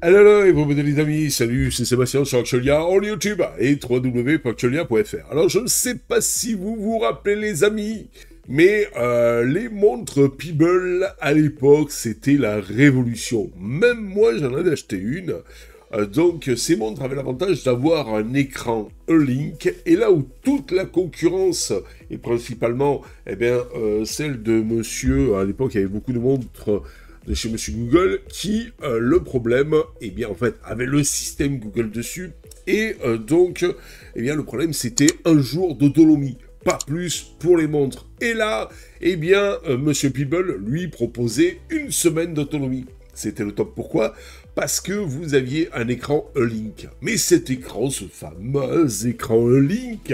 Alors, et vous les amis, salut, c'est Sébastien sur Actualia, en YouTube et www.actualia.fr. Alors, je ne sais pas si vous vous rappelez les amis, mais les montres Peeble, à l'époque, c'était la révolution. Même moi, j'en avais acheté une. Donc, ces montres avaient l'avantage d'avoir un écran E-Link, et là où toute la concurrence, et principalement celle de monsieur, à l'époque, il y avait beaucoup de montres de chez monsieur Google, qui, le problème, en fait, avait le système Google dessus, et le problème, c'était un jour d'autonomie. Pas plus pour les montres. Et là, monsieur Peeble lui proposait une semaine d'autonomie. C'était le top. Pourquoi? Parce que vous aviez un écran E-Link. Mais cet écran, ce fameux écran E-Link,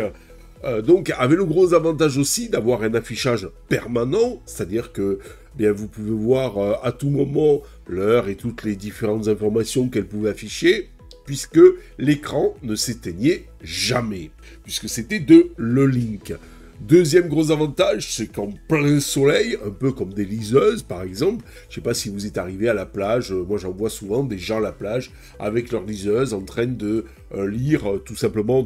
avait le gros avantage aussi d'avoir un affichage permanent, c'est-à-dire que vous pouvez voir à tout moment l'heure et toutes les différentes informations qu'elle pouvait afficher, puisque l'écran ne s'éteignait jamais, puisque c'était de l'E-Link. Deuxième gros avantage, c'est qu'en plein soleil, un peu comme des liseuses par exemple, je sais pas si vous êtes arrivé à la plage, moi j'en vois souvent des gens à la plage avec leur liseuse en train de lire tout simplement,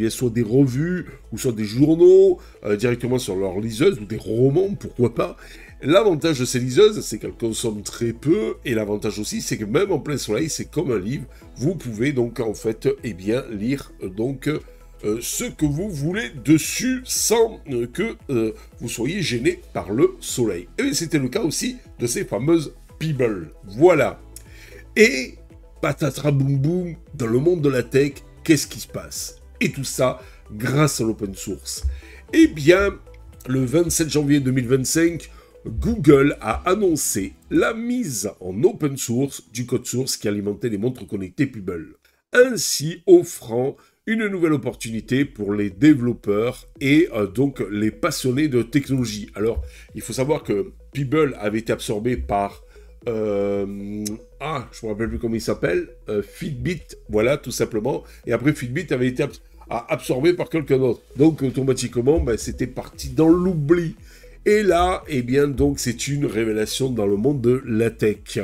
soit des revues ou soit des journaux directement sur leur liseuse ou des romans, pourquoi pas. L'avantage de ces liseuses, c'est qu'elles consomment très peu, et l'avantage aussi, c'est que même en plein soleil, c'est comme un livre, vous pouvez donc lire ce que vous voulez dessus sans que vous soyez gêné par le soleil. Et c'était le cas aussi de ces fameuses Peeble. Voilà. Et patatras boum boum, dans le monde de la tech, qu'est-ce qui se passe? Et tout ça grâce à l'open source. Le 27 janvier 2025, Google a annoncé la mise en open source du code source qui alimentait les montres connectées Peeble, ainsi offrant une nouvelle opportunité pour les développeurs et les passionnés de technologie. Alors, il faut savoir que Peeble avait été absorbé par... je ne me rappelle plus comment il s'appelle, Fitbit, voilà, tout simplement. Et après, Fitbit avait été absorbé par quelqu'un d'autre. Donc, automatiquement, c'était parti dans l'oubli. Et là, c'est une révélation dans le monde de la tech.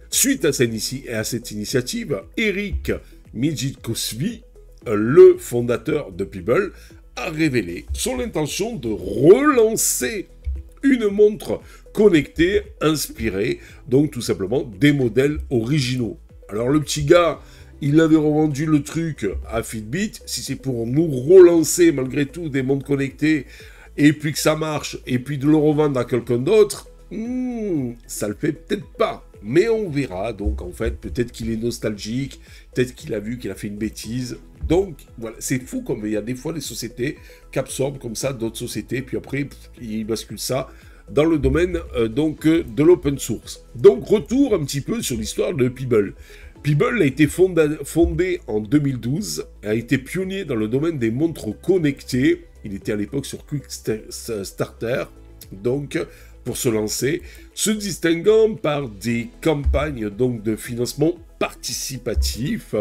Suite à cette initiative, Eric Mijikosvi, le fondateur de Peeble, a révélé son intention de relancer une montre connectée inspirée, donc tout simplement des modèles originaux. Alors le petit gars, il avait revendu le truc à Fitbit, si c'est pour nous relancer malgré tout des montres connectées, et puis que ça marche, et puis de le revendre à quelqu'un d'autre, ça le fait peut-être pas. Mais on verra, donc en fait, peut-être qu'il est nostalgique, peut-être qu'il a vu qu'il a fait une bêtise. Donc voilà, c'est fou comme il y a des fois des sociétés qui absorbent comme ça d'autres sociétés, puis après, ils basculent ça dans le domaine de l'open source. Donc retour un petit peu sur l'histoire de Peeble. Peeble a été fondé en 2012, a été pionnier dans le domaine des montres connectées. Il était à l'époque sur Quickstarter, donc pour se lancer, se distinguant par des campagnes de financement participatif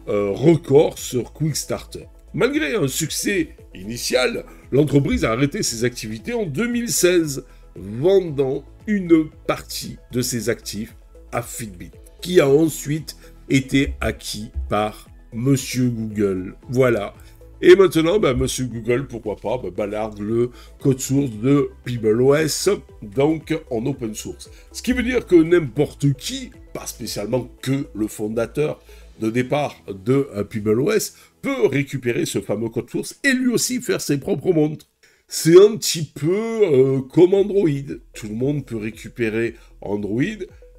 record sur Quickstarter. Malgré un succès initial, l'entreprise a arrêté ses activités en 2016, vendant une partie de ses actifs à Fitbit, qui a ensuite été acquis par monsieur Google. Voilà. Et maintenant, monsieur Google, pourquoi pas, balarde le code source de PeebleOS, donc en open source. Ce qui veut dire que n'importe qui, pas spécialement que le fondateur de départ de PeebleOS, peut récupérer ce fameux code source et lui aussi faire ses propres montres. C'est un petit peu comme Android. Tout le monde peut récupérer Android,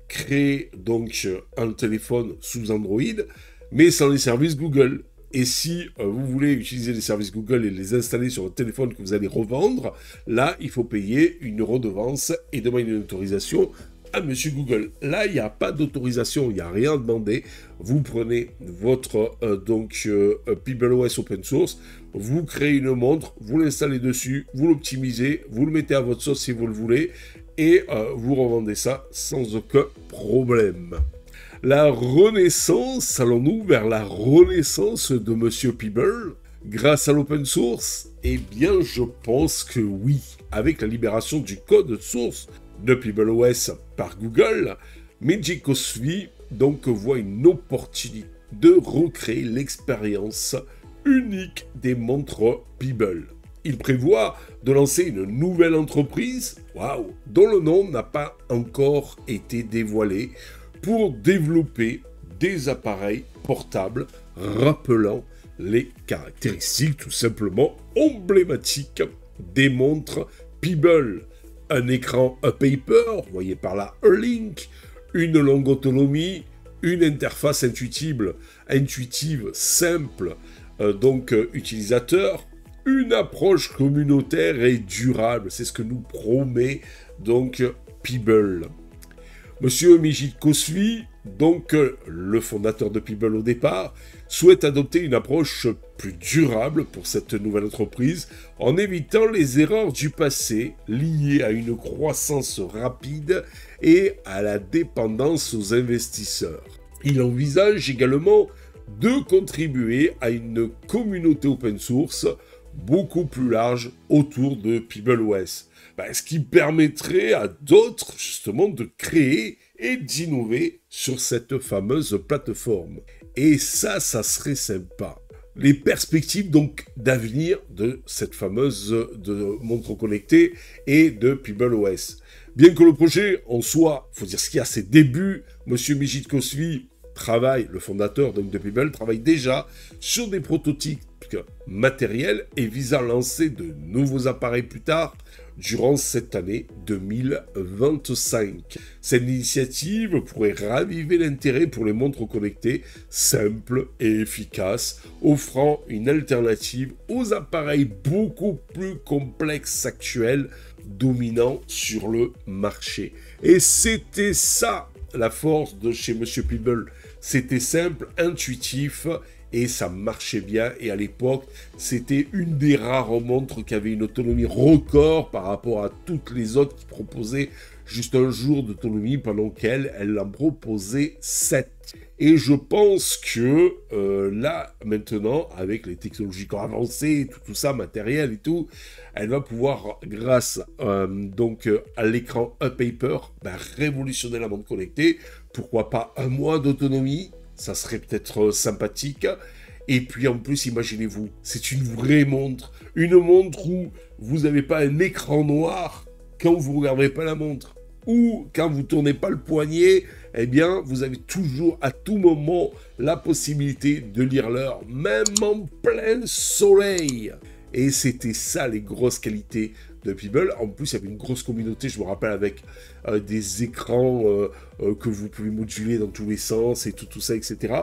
créer donc un téléphone sous Android, mais sans les services Google. Et si vous voulez utiliser les services Google et les installer sur un téléphone que vous allez revendre, là, il faut payer une redevance et demander une autorisation à monsieur Google. Là, il n'y a pas d'autorisation, il n'y a rien à demander. Vous prenez votre PeebleOS open source, vous créez une montre, vous l'installez dessus, vous l'optimisez, vous le mettez à votre sauce si vous le voulez, et vous revendez ça sans aucun problème. La renaissance, allons-nous vers la renaissance de monsieur Peeble grâce à l'open source? Eh bien, je pense que oui. Avec la libération du code source de PeebleOS par Google, Mijikosvi donc voit une opportunité de recréer l'expérience unique des montres Peebles. Il prévoit de lancer une nouvelle entreprise, waouh, dont le nom n'a pas encore été dévoilé, pour développer des appareils portables rappelant les caractéristiques tout simplement emblématiques des montres Peebles. Un écran A-Paper, vous voyez par là A-Link, une longue autonomie, une interface intuitive simple, utilisateur, une approche communautaire et durable, c'est ce que nous promet donc Peebles. Monsieur Mijit Kosvi, donc le fondateur de Peebles au départ, souhaite adopter une approche plus durable pour cette nouvelle entreprise en évitant les erreurs du passé liées à une croissance rapide et à la dépendance aux investisseurs. Il envisage également de contribuer à une communauté open source beaucoup plus large autour de PeeblesOS. Ce qui permettrait à d'autres, justement, de créer et d'innover sur cette fameuse plateforme. Et ça serait sympa. Les perspectives, donc, d'avenir de cette fameuse montre connectée et de PeeblesOS. Bien que le projet, en soi, faut dire ce qu'il y a à ses débuts, Monsieur Mijit Kosvi le fondateur donc, de Peebles, travaille déjà sur des prototypes matériels et vise à lancer de nouveaux appareils plus tard, durant cette année 2025. Cette initiative pourrait raviver l'intérêt pour les montres connectées simples et efficaces, offrant une alternative aux appareils beaucoup plus complexes actuels dominant sur le marché. Et c'était ça la force de chez Monsieur Peebles. C'était simple, intuitif et ça marchait bien. Et à l'époque, c'était une des rares montres qui avait une autonomie record par rapport à toutes les autres qui proposaient juste un jour d'autonomie, pendant qu'elle en proposait 7. Et je pense que là, maintenant, avec les technologies qui ont avancé, tout ça, matériel et tout, elle va pouvoir, grâce à l'écran A-Paper, révolutionner la montre connectée. Pourquoi pas un mois d'autonomie? Ça serait peut-être sympathique. Et puis en plus, imaginez-vous, c'est une vraie montre. Une montre où vous n'avez pas un écran noir quand vous ne regardez pas la montre. Ou quand vous ne tournez pas le poignet, eh bien, vous avez toujours, à tout moment, la possibilité de lire l'heure, même en plein soleil. Et c'était ça, les grosses qualités de Peebles. En plus, il y avait une grosse communauté, je me rappelle, avec des écrans que vous pouvez moduler dans tous les sens et tout ça, etc.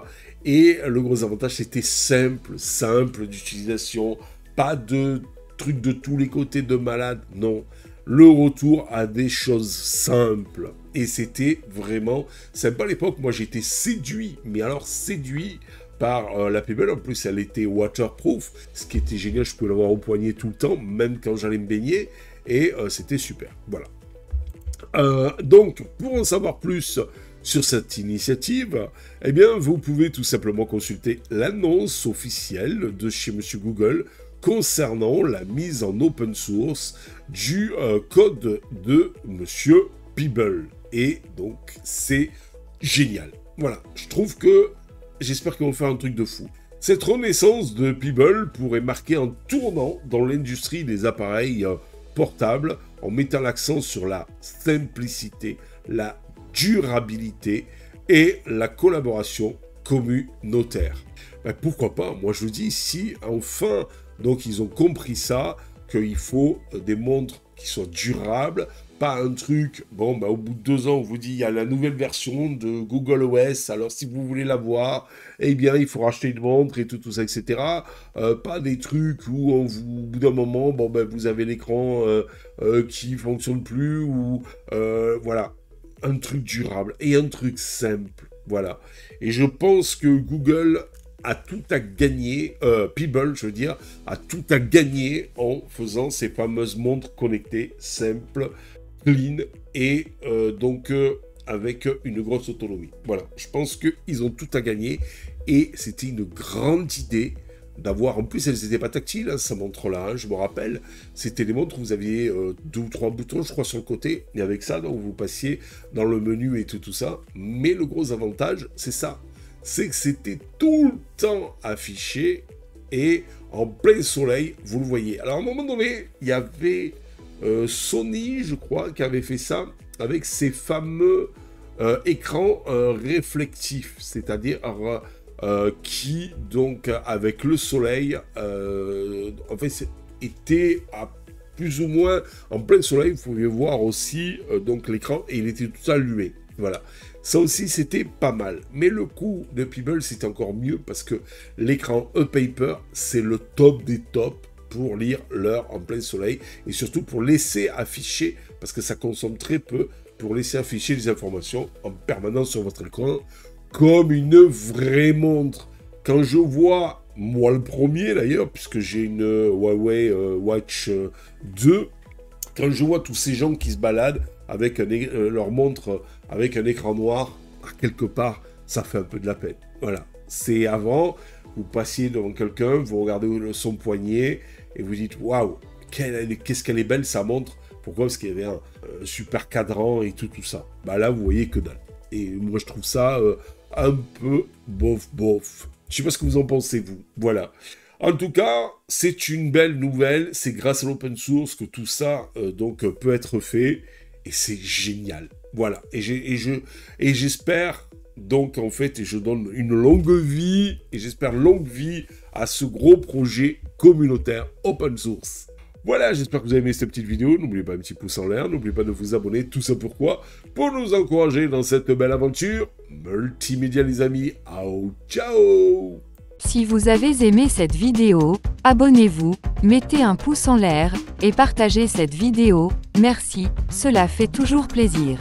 Et le gros avantage, c'était simple d'utilisation, pas de trucs de tous les côtés de malade, non. Le retour à des choses simples. Et c'était vraiment sympa à l'époque. Moi, j'étais séduit, mais alors séduit par la Peebles. En plus, elle était waterproof, ce qui était génial. Je pouvais l'avoir au poignet tout le temps, même quand j'allais me baigner. Et c'était super. Voilà. Donc, pour en savoir plus sur cette initiative, eh bien, vous pouvez tout simplement consulter l'annonce officielle de chez Monsieur Google concernant la mise en open source du code de Monsieur Peebles. Et donc, c'est génial. Voilà, je trouve que j'espère qu'ils vont faire un truc de fou. Cette renaissance de Peebles pourrait marquer un tournant dans l'industrie des appareils portables en mettant l'accent sur la simplicité, la durabilité et la collaboration communautaire. Pourquoi pas? Moi, je dis, si enfin, donc ils ont compris ça, qu'il faut des montres qui soient durables, pas un truc, au bout de 2 ans, on vous dit, il y a la nouvelle version de Google OS, alors si vous voulez la voir, eh bien, il faut racheter une montre et tout ça, etc. Pas des trucs où, au bout d'un moment, vous avez l'écran qui fonctionne plus, ou voilà, un truc durable et un truc simple, voilà. Et je pense que Google a tout à gagner, Peebles, je veux dire, a tout à gagner en faisant ces fameuses montres connectées, simples, clean et avec une grosse autonomie. Voilà, je pense qu'ils ont tout à gagner et c'était une grande idée d'avoir... En plus, elles n'étaient pas tactiles, hein, ces montres-là, hein, je me rappelle. C'était des montres où vous aviez 2 ou 3 boutons, je crois, sur le côté. Et avec ça, donc, vous passiez dans le menu et tout ça. Mais le gros avantage, c'est ça. C'est que c'était tout le temps affiché et en plein soleil, vous le voyez. Alors, à un moment donné, il y avait Sony, je crois, qui avait fait ça avec ses fameux écrans réflectifs, c'est-à-dire qui, donc, avec le soleil, en fait, était à plus ou moins en plein soleil. Vous pouviez voir aussi donc l'écran et il était tout allumé. Voilà. Ça aussi, c'était pas mal. Mais le coup de Peebles, c'était encore mieux parce que l'écran e-paper, c'est le top des tops pour lire l'heure en plein soleil et surtout pour laisser afficher, parce que ça consomme très peu, pour laisser afficher les informations en permanence sur votre écran comme une vraie montre. Quand je vois, moi le premier d'ailleurs, puisque j'ai une Huawei Watch 2, quand je vois tous ces gens qui se baladent avec leur montre avec un écran noir, quelque part, ça fait un peu de la peine. Voilà. C'est avant, vous passiez devant quelqu'un, vous regardez son poignet et vous dites waouh, qu'est-ce qu'elle est belle sa montre. Pourquoi? Parce qu'il y avait un super cadran et tout ça. Bah là, vous voyez que dalle. Et moi, je trouve ça un peu bof. Je sais pas ce que vous en pensez, vous. Voilà. En tout cas, c'est une belle nouvelle. C'est grâce à l'open source que tout ça donc peut être fait. Et c'est génial. Voilà. Et j'espère donc, en fait, et je donne une longue vie, et j'espère longue vie à ce gros projet communautaire open source. Voilà, j'espère que vous avez aimé cette petite vidéo. N'oubliez pas un petit pouce en l'air, n'oubliez pas de vous abonner, tout ça pourquoi? Pour nous encourager dans cette belle aventure multimédia, les amis. Ciao. Si vous avez aimé cette vidéo, abonnez-vous, mettez un pouce en l'air, et partagez cette vidéo. Merci, cela fait toujours plaisir.